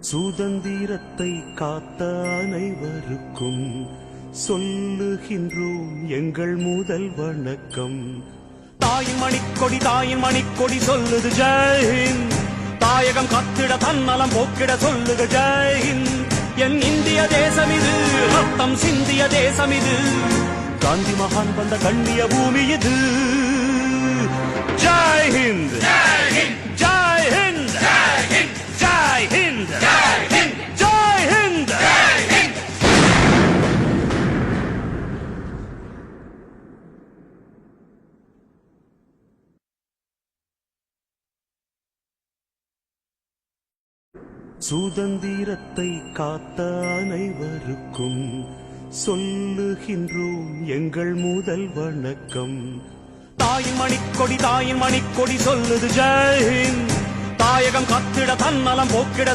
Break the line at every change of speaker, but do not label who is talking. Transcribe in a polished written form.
சுதந்திரத்தை காத்த அனைவருக்கும் சொல்லுகின்றோம் எங்கள் முதல் வணக்கம்.
தாயின் மணிக்கொடி சொல்லுது ஜெய்ஹிந்த். தாயகம் கத்திட தன்னலம் போக்கிட சொல்லுக ஜெய்ஹிந்த். என் இந்திய தேசம் இது, ரத்தம் சிந்திய தேசம் இது. காந்தி மகான் வந்த கண்ணிய பூமி இது. ஜெய்ஹிந்த், ஜெய்ஹிந்த், ஜெய்ஹிந்த், ஜெய்ஹிந்த், ஜெய்ஹிந்த்.
சுதந்திரத்தை காத்த அனைவருக்கும் சொல்லுகின்றோம் எங்கள் முதல் வணக்கம்.
தாயின் மணிக்கொடி சொல்லுது ஜெய்ஹிந்த். தாயகம் கத்திட தன்னலம் போக்கிட